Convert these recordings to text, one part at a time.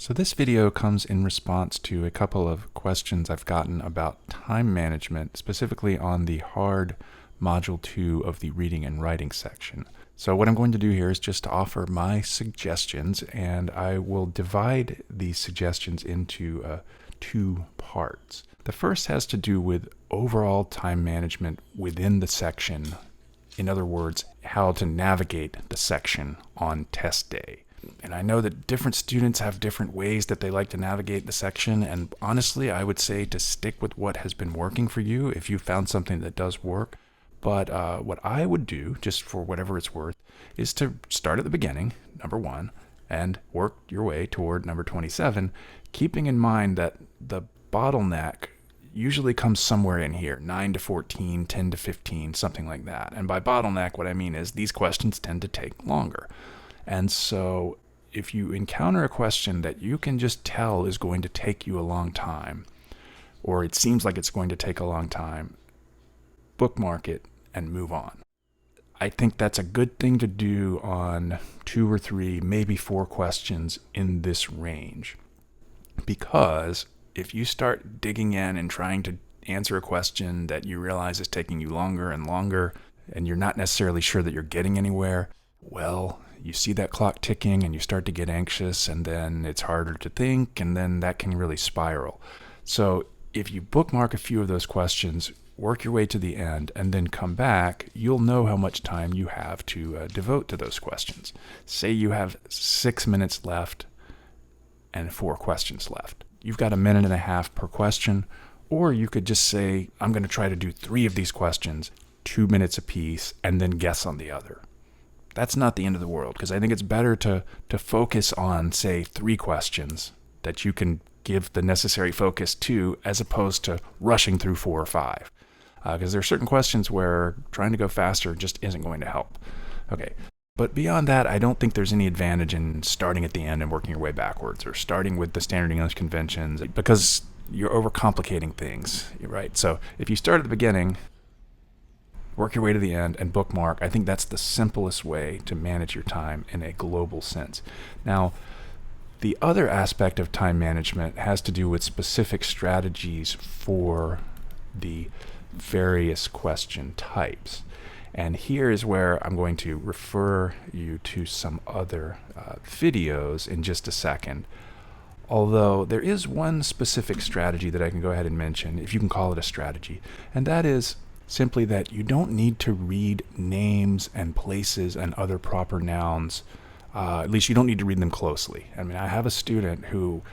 So this video comes in response to a couple of questions I've gotten about time management, specifically on the hard Module 2 of the Reading and Writing section. So what I'm going to do here is just to offer my suggestions, and I will divide these suggestions into two parts. The first has to do with overall time management within the section. In other words, how to navigate the section on test day. And I know that different students have different ways that they like to navigate the section, and honestly, I would say to stick with what has been working for you if you found something that does work. But what I would do, just for whatever it's worth, is to start at the beginning, number 1, and work your way toward number 27, keeping in mind that the bottleneck usually comes somewhere in here, 9 to 14, 10 to 15, something like that. And by bottleneck, what I mean is these questions tend to take longer. And so if you encounter a question that you can just tell is going to take you a long time, or it seems like it's going to take a long time, bookmark it and move on. I think that's a good thing to do on 2 or 3, maybe 4 questions in this range. Because if you start digging in and trying to answer a question that you realize is taking you longer and longer, and you're not necessarily sure that you're getting anywhere, well, you see that clock ticking and you start to get anxious, and then it's harder to think, and then that can really spiral. So if you bookmark a few of those questions, work your way to the end, and then come back, you'll know how much time you have to devote to those questions. Say you have 6 minutes left and 4 questions left. You've got 1.5 minutes per question, or you could just say, I'm going to try to do 3 of these questions, 2 minutes apiece, and then guess on the other. That's not the end of the world, because I think it's better to focus on, say, 3 questions that you can give the necessary focus to, as opposed to rushing through 4 or 5. Because there are certain questions where trying to go faster just isn't going to help. Okay, but beyond that, I don't think there's any advantage in starting at the end and working your way backwards, or starting with the standard English conventions, because you're overcomplicating things, right? So if you start at the beginning, work your way to the end, and bookmark, I think that's the simplest way to manage your time in a global sense. Now, the other aspect of time management has to do with specific strategies for the various question types. And here is where I'm going to refer you to some other videos in just a second. Although there is one specific strategy that I can go ahead and mention, if you can call it a strategy, and that is simply that you don't need to read names and places and other proper nouns. At least you don't need to read them closely. I mean, I have a student who,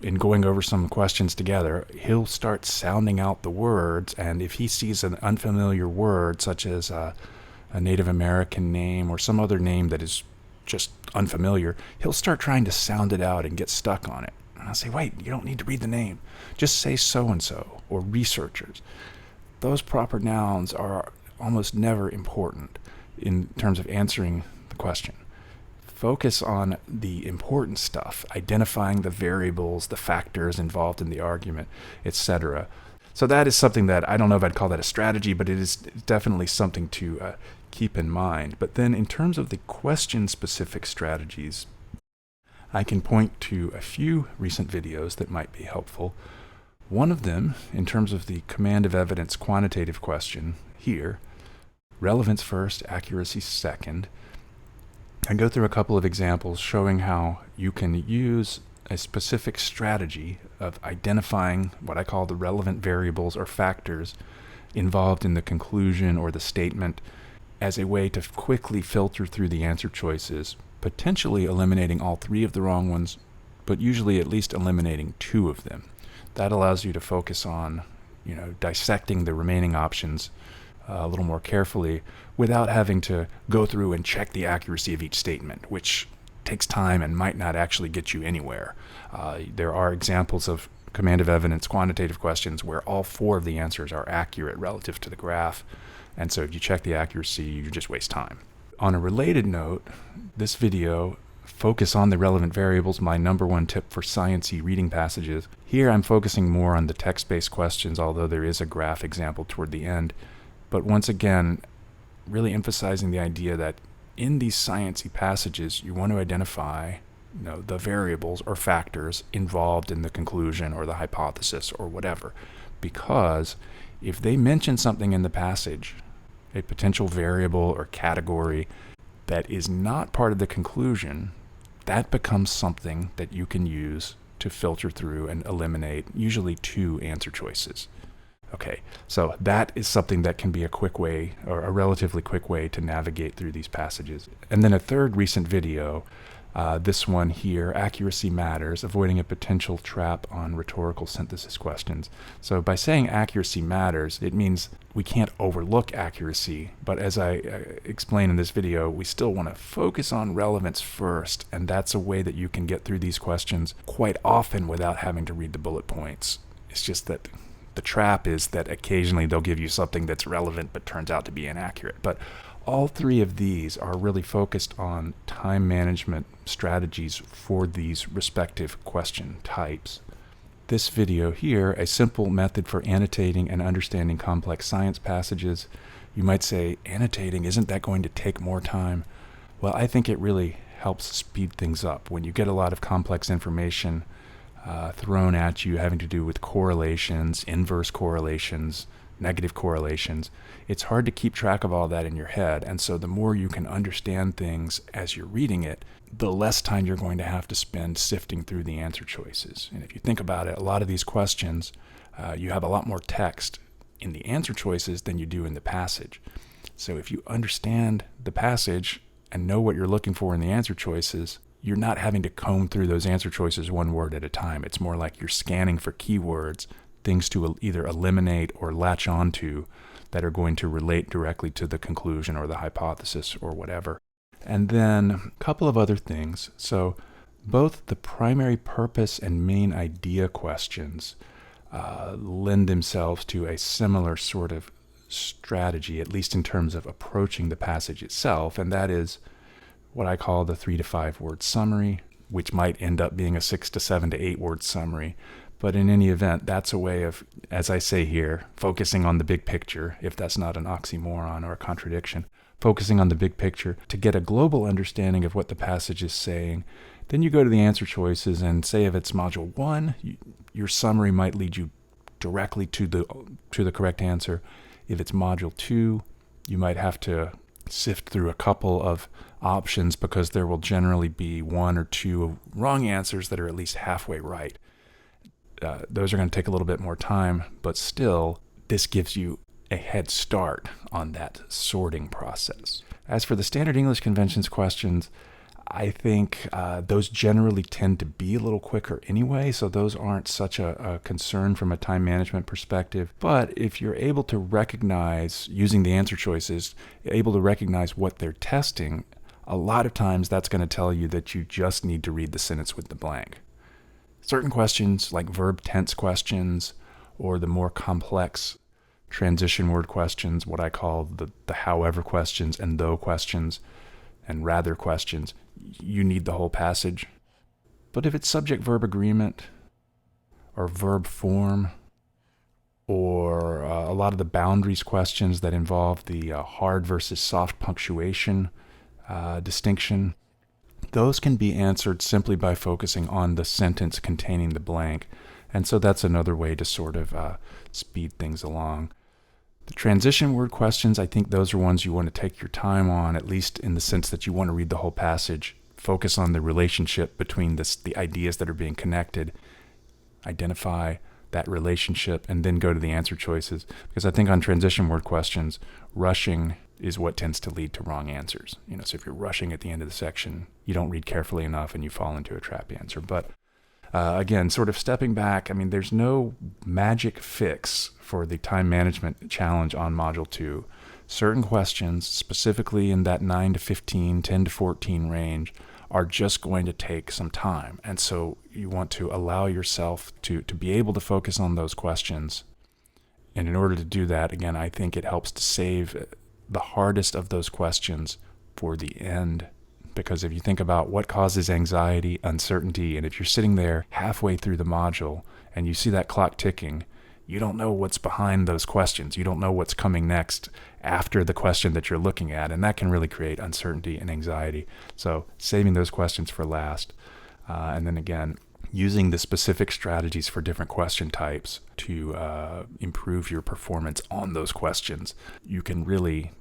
in going over some questions together, he'll start sounding out the words, and if he sees an unfamiliar word, such as a Native American name or some other name that is just unfamiliar, he'll start trying to sound it out and get stuck on it. And I'll say, wait, you don't need to read the name. Just say so-and-so or researchers. Those proper nouns are almost never important in terms of answering the question. Focus on the important stuff, identifying the variables, the factors involved in the argument, etc. So that is something that I don't know if I'd call that a strategy, but it is definitely something to keep in mind. But then in terms of the question-specific strategies, I can point to a few recent videos that might be helpful. One of them, in terms of the command of evidence quantitative question here, relevance first, accuracy second, I go through a couple of examples showing how you can use a specific strategy of identifying what I call the relevant variables or factors involved in the conclusion or the statement as a way to quickly filter through the answer choices, potentially eliminating all 3 of the wrong ones, but usually at least eliminating 2 of them. That allows you to focus on, dissecting the remaining options a little more carefully without having to go through and check the accuracy of each statement, which takes time and might not actually get you anywhere. There are examples of command of evidence quantitative questions where all 4 of the answers are accurate relative to the graph, and so if you check the accuracy, you just waste time. On a related note, this video, Focus on the relevant variables, my number 1 tip for sciencey reading passages. Here I'm focusing more on the text-based questions, although there is a graph example toward the end. But once again, really emphasizing the idea that in these sciencey passages, you want to identify the variables or factors involved in the conclusion or the hypothesis or whatever. Because if they mention something in the passage, a potential variable or category that is not part of the conclusion, that becomes something that you can use to filter through and eliminate usually 2 answer choices. Okay, so that is something that can be a quick way, or a relatively quick way, to navigate through these passages. And then a third recent video, this one here, Accuracy Matters, Avoiding a Potential Trap on Rhetorical Synthesis Questions. So by saying accuracy matters, it means we can't overlook accuracy, but as I explained in this video, we still want to focus on relevance first, and that's a way that you can get through these questions quite often without having to read the bullet points. It's just that the trap is that occasionally they'll give you something that's relevant but turns out to be inaccurate. But all 3 of these are really focused on time management strategies for these respective question types. This video here, a simple method for annotating and understanding complex science passages. You might say, annotating, isn't that going to take more time? Well, I think it really helps speed things up. When you get a lot of complex information thrown at you having to do with correlations, inverse correlations, negative correlations, it's hard to keep track of all that in your head. And so the more you can understand things as you're reading it, the less time you're going to have to spend sifting through the answer choices. And if you think about it, a lot of these questions, you have a lot more text in the answer choices than you do in the passage. So if you understand the passage and know what you're looking for in the answer choices, you're not having to comb through those answer choices one word at a time. It's more like you're scanning for keywords, things to either eliminate or latch onto that are going to relate directly to the conclusion or the hypothesis or whatever. And then a couple of other things. So both the primary purpose and main idea questions lend themselves to a similar sort of strategy, at least in terms of approaching the passage itself, and that is what I call the 3 to 5 word summary, which might end up being a 6 to 7 to 8 word summary. But in any event, that's a way of, as I say here, focusing on the big picture, if that's not an oxymoron or a contradiction, focusing on the big picture to get a global understanding of what the passage is saying. Then you go to the answer choices and say if it's module 1, your summary might lead you directly to the correct answer. If it's module 2, you might have to sift through a couple of options because there will generally be 1 or 2 wrong answers that are at least halfway right. Those are going to take a little bit more time, but still, this gives you a head start on that sorting process. As for the standard English conventions questions, I think those generally tend to be a little quicker anyway, so those aren't such a concern from a time management perspective. But if you're able to recognize, using the answer choices, able to recognize what they're testing, a lot of times that's going to tell you that you just need to read the sentence with the blank. Certain questions, like verb tense questions, or the more complex transition word questions, what I call the however questions and though questions and rather questions, you need the whole passage. But if it's subject-verb agreement or verb form or a lot of the boundaries questions that involve the hard versus soft punctuation distinction, those can be answered simply by focusing on the sentence containing the blank. And so that's another way to sort of speed things along. The transition word questions, I think those are ones you want to take your time on, at least in the sense that you want to read the whole passage, focus on the relationship between the ideas that are being connected, identify that relationship, and then go to the answer choices. Because I think on transition word questions, rushing is what tends to lead to wrong answers. So if you're rushing at the end of the section, you don't read carefully enough and you fall into a trap answer. But again, sort of stepping back, there's no magic fix for the time management challenge on Module 2. Certain questions, specifically in that 9 to 15, 10 to 14 range, are just going to take some time. And so you want to allow yourself to be able to focus on those questions. And in order to do that, again, I think it helps to save the hardest of those questions for the end. Because if you think about what causes anxiety, uncertainty, and if you're sitting there halfway through the module and you see that clock ticking, you don't know what's behind those questions. You don't know what's coming next after the question that you're looking at, and that can really create uncertainty and anxiety. So saving those questions for last. And then again, using the specific strategies for different question types to improve your performance on those questions, you can really,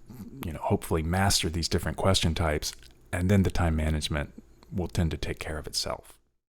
hopefully master these different question types, and then the time management will tend to take care of itself.